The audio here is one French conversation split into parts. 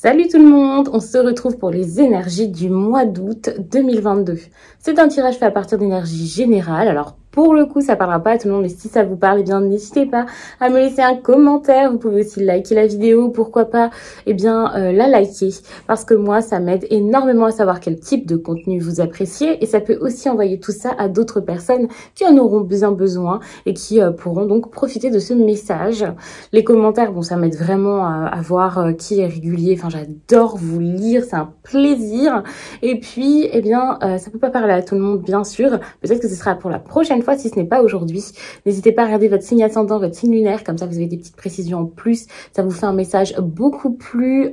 Salut tout le monde, on se retrouve pour les énergies du mois d'août 2022. C'est un tirage fait à partir d'énergie générale, alors pour le coup ça parlera pas à tout le monde, mais si ça vous parle, eh bien n'hésitez pas à me laisser un commentaire, vous pouvez aussi liker la vidéo, pourquoi pas la liker, parce que moi ça m'aide énormément à savoir quel type de contenu vous appréciez, et ça peut aussi envoyer tout ça à d'autres personnes qui en auront bien besoin et qui pourront donc profiter de ce message. Les commentaires, bon ça m'aide vraiment à voir qui est régulier, enfin j'adore vous lire, c'est un plaisir. Et puis, ça peut pas parler à tout le monde, bien sûr. Peut-être que ce sera pour la prochaine fois, si ce n'est pas aujourd'hui. N'hésitez pas à regarder votre signe ascendant, votre signe lunaire, comme ça vous avez des petites précisions en plus. Ça vous fait un message beaucoup plus,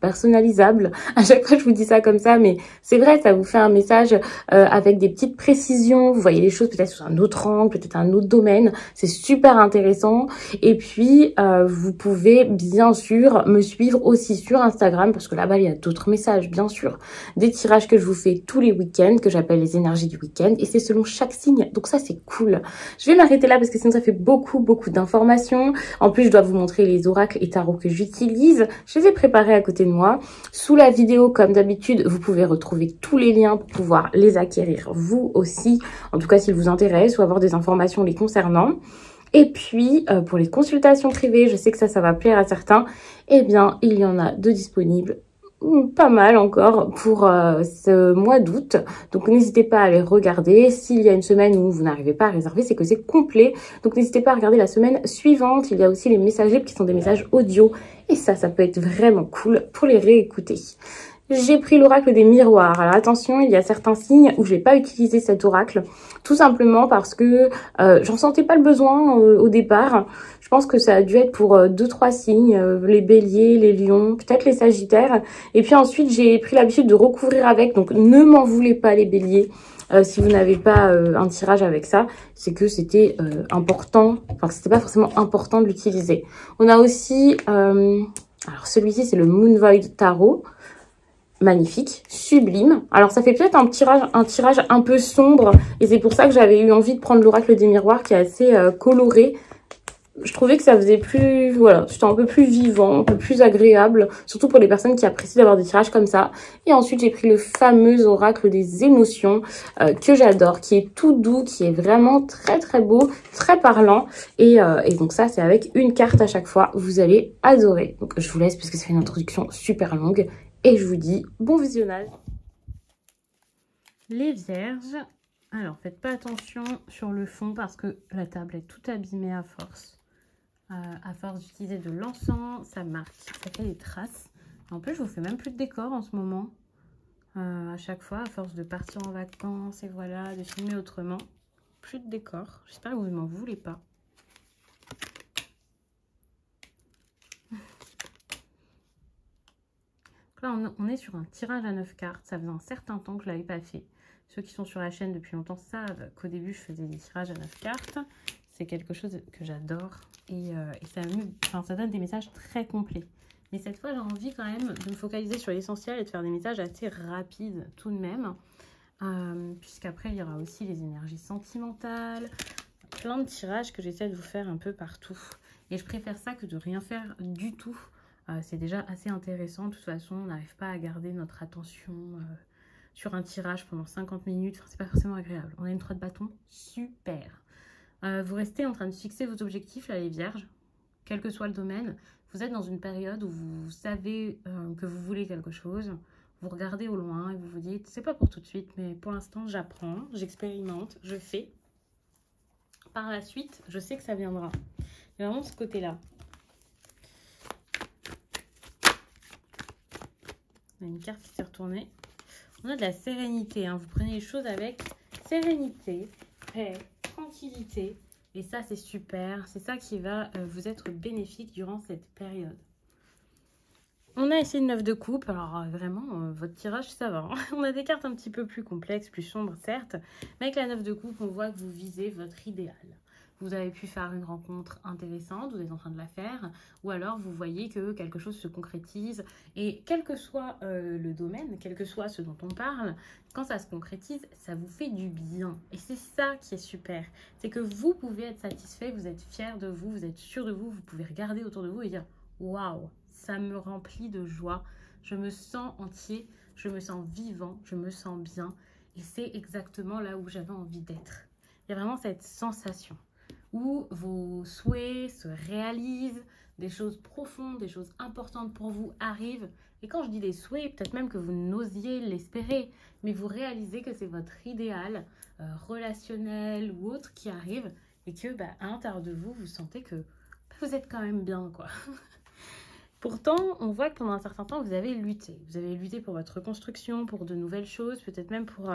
personnalisable. À chaque fois, je vous dis ça comme ça, mais c'est vrai, ça vous fait un message avec des petites précisions. Vous voyez les choses peut-être sous un autre angle, peut-être un autre domaine. C'est super intéressant. Et puis, vous pouvez bien sûr me suivre aussi sur Instagram, parce que là-bas, il y a d'autres messages, bien sûr. Des tirages que je vous fais tous les week-ends, que j'appelle les énergies du week-end, et c'est selon chaque signe. Donc ça, c'est cool. Je vais m'arrêter là, parce que sinon, ça fait beaucoup d'informations. En plus, je dois vous montrer les oracles et tarots que j'utilise. Je les ai préparés à côté de moi. Sous la vidéo, comme d'habitude, vous pouvez retrouver tous les liens pour pouvoir les acquérir vous aussi. En tout cas, s'ils vous intéressent, ou avoir des informations les concernant. Et puis, pour les consultations privées, je sais que ça va plaire à certains, eh bien, il y en a de disponibles, pas mal encore, pour ce mois d'août. Donc, n'hésitez pas à les regarder. S'il y a une semaine où vous n'arrivez pas à réserver, c'est que c'est complet. Donc, n'hésitez pas à regarder la semaine suivante. Il y a aussi les messages libres qui sont des messages audio. Et ça peut être vraiment cool pour les réécouter. J'ai pris l'oracle des miroirs. Alors attention, il y a certains signes où je n'ai pas utilisé cet oracle, tout simplement parce que j'en sentais pas le besoin au départ. Je pense que ça a dû être pour 2-3 signes, les béliers, les lions, peut-être les sagittaires. Et puis ensuite, j'ai pris l'habitude de recouvrir avec, donc ne m'en voulez pas les béliers. Si vous n'avez pas un tirage avec ça, c'est que c'était important, enfin que c'était pas forcément important de l'utiliser. On a aussi, alors celui-ci c'est le Moon Void Tarot. Magnifique, sublime. Alors ça fait peut-être un tirage un peu sombre, et c'est pour ça que j'avais eu envie de prendre l'oracle des miroirs qui est assez coloré. Je trouvais que ça faisait plus, voilà, c'était un peu plus vivant, un peu plus agréable, surtout pour les personnes qui apprécient d'avoir des tirages comme ça. Et ensuite j'ai pris le fameux oracle des émotions que j'adore, qui est tout doux, qui est vraiment très beau, très parlant. Et donc ça c'est avec une carte à chaque fois, vous allez adorer. Donc je vous laisse parce que ça fait une introduction super longue. Et je vous dis bon visionnage. Les vierges, alors faites pas attention sur le fond parce que la table est toute abîmée à force. À force d'utiliser de l'encens, ça marque, ça fait des traces. En plus, je vous fais même plus de décor en ce moment. À chaque fois, à force de partir en vacances et voilà, de filmer autrement. Plus de décor. J'espère que vous ne m'en voulez pas. Là, on est sur un tirage à 9 cartes. Ça faisait un certain temps que je ne l'avais pas fait. Ceux qui sont sur la chaîne depuis longtemps savent qu'au début, je faisais des tirages à 9 cartes. C'est quelque chose que j'adore. Et ça donne des messages très complets. Mais cette fois, j'ai envie quand même de me focaliser sur l'essentiel et de faire des messages assez rapides tout de même. Puisqu'après, il y aura aussi les énergies sentimentales. Plein de tirages que j'essaie de vous faire un peu partout. Et je préfère ça que de rien faire du tout. C'est déjà assez intéressant. De toute façon, on n'arrive pas à garder notre attention sur un tirage pendant 50 minutes. Enfin, c'est pas forcément agréable. On a une 3 de bâton. Super. Vous restez en train de fixer vos objectifs, là, les vierges. Quel que soit le domaine. Vous êtes dans une période où vous savez que vous voulez quelque chose. Vous regardez au loin et vous vous dites, c'est pas pour tout de suite, mais pour l'instant, j'apprends, j'expérimente, je fais. Par la suite, je sais que ça viendra. Il y a vraiment ce côté-là. On a une carte qui s'est retournée. On a de la sérénité. Vous prenez les choses avec sérénité, paix, tranquillité. Et ça, c'est super. C'est ça qui va vous être bénéfique durant cette période. On a ici le 9 de coupe. Alors, vraiment, votre tirage, ça va. On a des cartes un petit peu plus complexes, plus sombres, certes. Mais avec la 9 de coupe, on voit que vous visez votre idéal. Vous avez pu faire une rencontre intéressante, vous êtes en train de la faire, ou alors vous voyez que quelque chose se concrétise. Et quel que soit le domaine, quel que soit ce dont on parle, quand ça se concrétise, ça vous fait du bien. Et c'est ça qui est super. C'est que vous pouvez être satisfait, vous êtes fier de vous, vous êtes sûr de vous, vous pouvez regarder autour de vous et dire waouh, ça me remplit de joie. Je me sens entier, je me sens vivant, je me sens bien. Et c'est exactement là où j'avais envie d'être. Il y a vraiment cette sensation où vos souhaits se réalisent, des choses profondes, des choses importantes pour vous arrivent. Et quand je dis des souhaits, peut-être même que vous n'osiez l'espérer, mais vous réalisez que c'est votre idéal relationnel ou autre qui arrive et que à l'intérieur de vous, vous sentez que vous êtes quand même bien, quoi. Pourtant, on voit que pendant un certain temps, vous avez lutté. Vous avez lutté pour votre reconstruction, pour de nouvelles choses, peut-être même pour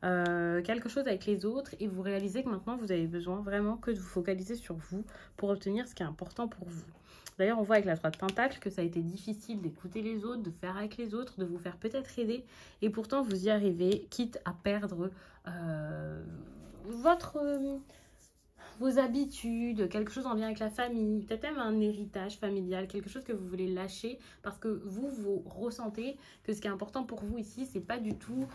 quelque chose avec les autres. Et vous réalisez que maintenant, vous avez besoin vraiment que de vous focaliser sur vous pour obtenir ce qui est important pour vous. D'ailleurs, on voit avec la 3 de Pentacle que ça a été difficile d'écouter les autres, de faire avec les autres, de vous faire peut-être aider. Et pourtant, vous y arrivez, quitte à perdre vos habitudes, quelque chose en lien avec la famille, peut-être même un héritage familial, quelque chose que vous voulez lâcher parce que vous ressentez que ce qui est important pour vous ici, c'est pas du tout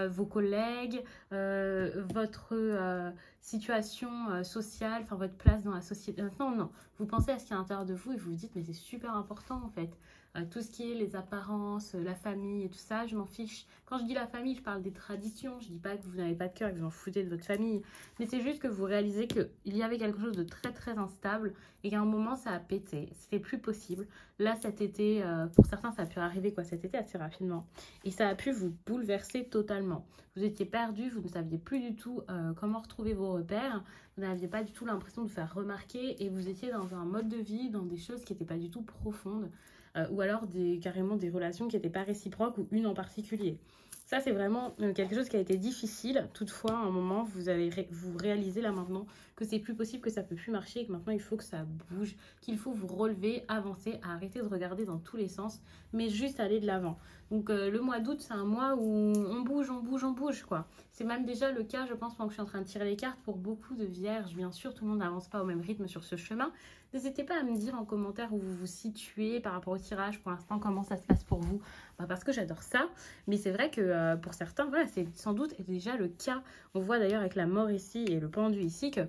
vos collègues, votre situation sociale, enfin votre place dans la société. Non, vous pensez à ce qui est à l'intérieur de vous et vous vous dites mais c'est super important en fait. Tout ce qui est les apparences, la famille et tout ça, je m'en fiche. Quand je dis la famille, je parle des traditions. Je dis pas que vous n'avez pas de cœur et que vous en foutez de votre famille. Mais c'est juste que vous réalisez qu'il y avait quelque chose de très très instable et qu'à un moment ça a pété. C'était plus possible. Là cet été, pour certains ça a pu arriver cet été assez rapidement. Et ça a pu vous bouleverser totalement. Vous étiez perdu, vous ne saviez plus du tout comment retrouver vos repères. Vous n'aviez pas du tout l'impression de vous faire remarquer et vous étiez dans un mode de vie, dans des choses qui n'étaient pas du tout profondes. Ou alors carrément des relations qui n'étaient pas réciproques ou une en particulier. Ça, c'est vraiment quelque chose qui a été difficile. Toutefois, à un moment, vous réalisez là maintenant que c'est plus possible, que ça peut plus marcher et que maintenant, il faut que ça bouge, qu'il faut vous relever, avancer, arrêter de regarder dans tous les sens, mais juste aller de l'avant. Donc, le mois d'août, c'est un mois où on bouge, quoi. C'est même déjà le cas, je pense, pendant que je suis en train de tirer les cartes pour beaucoup de vierges. Bien sûr, tout le monde n'avance pas au même rythme sur ce chemin. N'hésitez pas à me dire en commentaire où vous vous situez par rapport au tirage pour l'instant, comment ça se passe pour vous. Parce que j'adore ça, mais c'est vrai que pour certains, voilà, c'est sans doute déjà le cas. On voit d'ailleurs avec la mort ici et le pendu ici que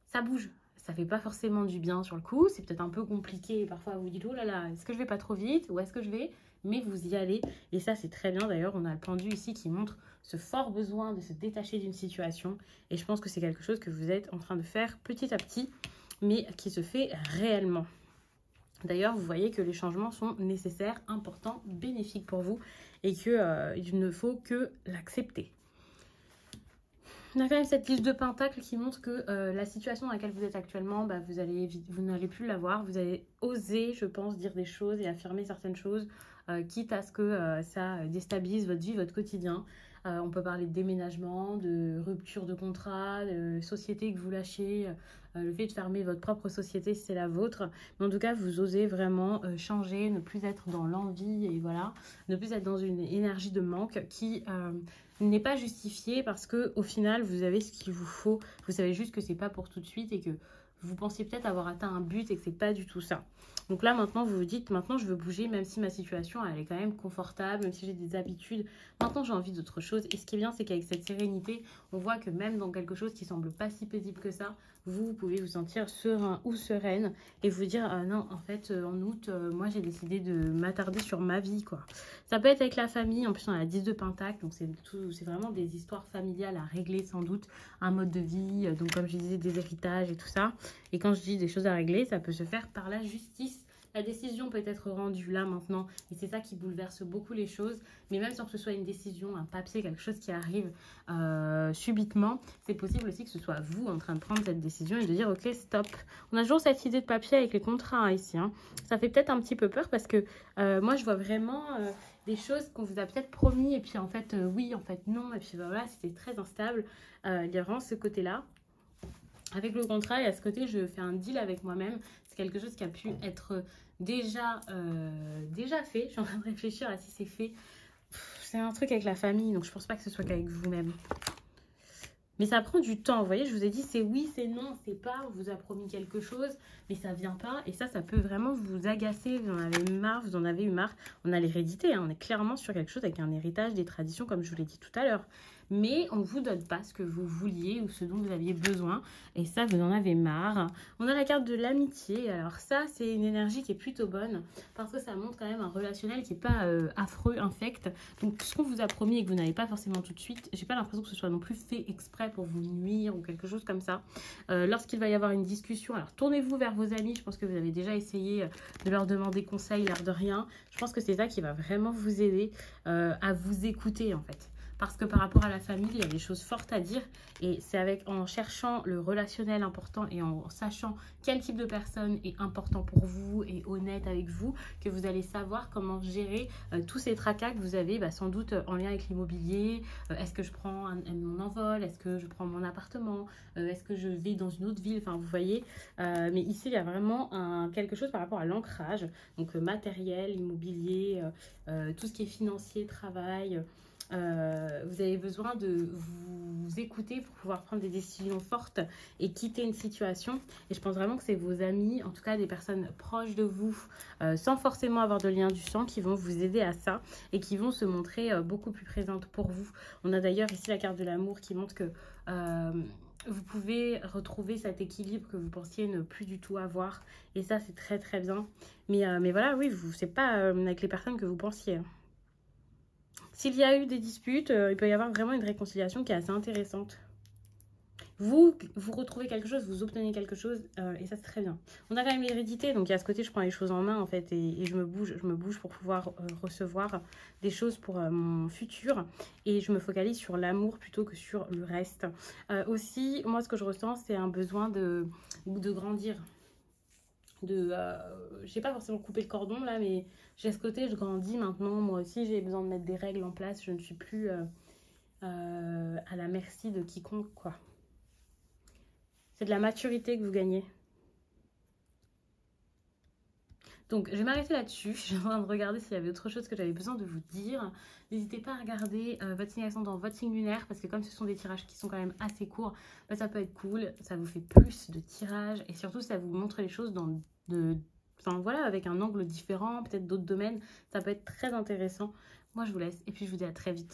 ça bouge. Ça fait pas forcément du bien sur le coup, c'est peut-être un peu compliqué. Parfois, vous vous dites, oh là là, est-ce que je vais pas trop vite ou est-ce que je vais... Mais vous y allez et ça, c'est très bien. D'ailleurs, on a le pendu ici qui montre ce fort besoin de se détacher d'une situation. Et je pense que c'est quelque chose que vous êtes en train de faire petit à petit, mais qui se fait réellement. D'ailleurs, vous voyez que les changements sont nécessaires, importants, bénéfiques pour vous et qu'il ne faut que l'accepter. On a quand même cette liste de pentacles qui montre que la situation dans laquelle vous êtes actuellement, vous n'allez plus la voir. Vous allez oser, je pense, dire des choses et affirmer certaines choses, quitte à ce que ça déstabilise votre vie, votre quotidien. On peut parler de déménagement, de rupture de contrat, de société que vous lâchez, le fait de fermer votre propre société si c'est la vôtre. Mais en tout cas, vous osez vraiment changer, ne plus être dans l'envie et voilà, ne plus être dans une énergie de manque qui n'est pas justifiée parce que au final, vous avez ce qu'il vous faut. Vous savez juste que c'est pas pour tout de suite et que vous pensiez peut-être avoir atteint un but et que c'est pas du tout ça. Donc là, maintenant, vous vous dites, maintenant, je veux bouger, même si ma situation, elle est quand même confortable, même si j'ai des habitudes. Maintenant, j'ai envie d'autre chose. Et ce qui est bien, c'est qu'avec cette sérénité, on voit que même dans quelque chose qui semble pas si paisible que ça, vous pouvez vous sentir serein ou sereine et vous dire, non, en fait, en août, moi, j'ai décidé de m'attarder sur ma vie, quoi. Ça peut être avec la famille. En plus, on a la 10 de Pentacle, donc c'est vraiment des histoires familiales à régler, sans doute, un mode de vie, donc comme je disais, des héritages et tout ça. Et quand je dis des choses à régler, ça peut se faire par la justice. La décision peut être rendue là, maintenant. Et c'est ça qui bouleverse beaucoup les choses. Mais même sans que ce soit une décision, un papier, quelque chose qui arrive subitement, c'est possible aussi que ce soit vous en train de prendre cette décision et de dire, ok, stop. On a toujours cette idée de papier avec les contrats ici. Ça fait peut-être un petit peu peur parce que moi, je vois vraiment... des choses qu'on vous a peut-être promis et puis en fait oui, en fait non, et puis voilà, c'était très instable. Il y a vraiment ce côté-là. Avec le contrat, et à ce côté, je fais un deal avec moi-même. C'est quelque chose qui a pu être déjà fait. Je suis en train de réfléchir à si c'est fait. C'est un truc avec la famille, donc je pense pas que ce soit qu'avec vous-même. Mais ça prend du temps, vous voyez, je vous ai dit c'est oui, c'est non, c'est pas, on vous a promis quelque chose, mais ça vient pas. Et ça peut vraiment vous agacer, vous en avez marre, vous en avez eu marre. On a l'hérédité, on est clairement sur quelque chose avec un héritage, des traditions, comme je vous l'ai dit tout à l'heure. mais on ne vous donne pas ce que vous vouliez ou ce dont vous aviez besoin. Et ça, vous en avez marre. On a la carte de l'amitié. Alors ça, c'est une énergie qui est plutôt bonne parce que ça montre quand même un relationnel qui n'est pas affreux, infect. Donc ce qu'on vous a promis et que vous n'avez pas forcément tout de suite, j'ai pas l'impression que ce soit non plus fait exprès pour vous nuire ou quelque chose comme ça. Lorsqu'il va y avoir une discussion, alors tournez-vous vers vos amis. Je pense que vous avez déjà essayé de leur demander conseil, l'air de rien. Je pense que c'est ça qui va vraiment vous aider à vous écouter en fait. Parce que par rapport à la famille, il y a des choses fortes à dire. Et c'est en cherchant le relationnel important et en sachant quel type de personne est important pour vous et honnête avec vous, que vous allez savoir comment gérer tous ces tracas que vous avez sans doute en lien avec l'immobilier. Est-ce que je prends mon envol? Est-ce que je prends mon appartement? Est-ce que je vais dans une autre ville? Enfin, vous voyez. Mais ici, il y a vraiment quelque chose par rapport à l'ancrage. Donc, matériel, immobilier, tout ce qui est financier, travail. Vous avez besoin de vous écouter pour pouvoir prendre des décisions fortes et quitter une situation. Et je pense vraiment que c'est vos amis, en tout cas des personnes proches de vous, sans forcément avoir de lien du sang, qui vont vous aider à ça et qui vont se montrer beaucoup plus présentes pour vous. On a d'ailleurs ici la carte de l'amour qui montre que vous pouvez retrouver cet équilibre que vous pensiez ne plus du tout avoir. Et ça, c'est très très bien. Mais voilà, oui, c'est pas avec les personnes que vous pensiez. S'il y a eu des disputes, il peut y avoir vraiment une réconciliation qui est assez intéressante. Vous retrouvez quelque chose, vous obtenez quelque chose, et ça c'est très bien. On a quand même l'hérédité, donc il y a ce côté, je prends les choses en main en fait, et je me bouge pour pouvoir recevoir des choses pour mon futur, et je me focalise sur l'amour plutôt que sur le reste. Aussi, moi ce que je ressens, c'est un besoin de grandir. J'ai pas forcément coupé le cordon là, mais j'ai ce côté, je grandis maintenant, moi aussi j'ai besoin de mettre des règles en place, je ne suis plus à la merci de quiconque quoi. C'est de la maturité que vous gagnez. Donc, je vais m'arrêter là-dessus. Je suis en train de regarder s'il y avait autre chose que j'avais besoin de vous dire. N'hésitez pas à regarder votre signe ascendant dans votre signe lunaire parce que comme ce sont des tirages qui sont quand même assez courts, ça peut être cool. Ça vous fait plus de tirages et surtout, ça vous montre les choses enfin, voilà, avec un angle différent, peut-être d'autres domaines. Ça peut être très intéressant. Moi, je vous laisse et puis je vous dis à très vite.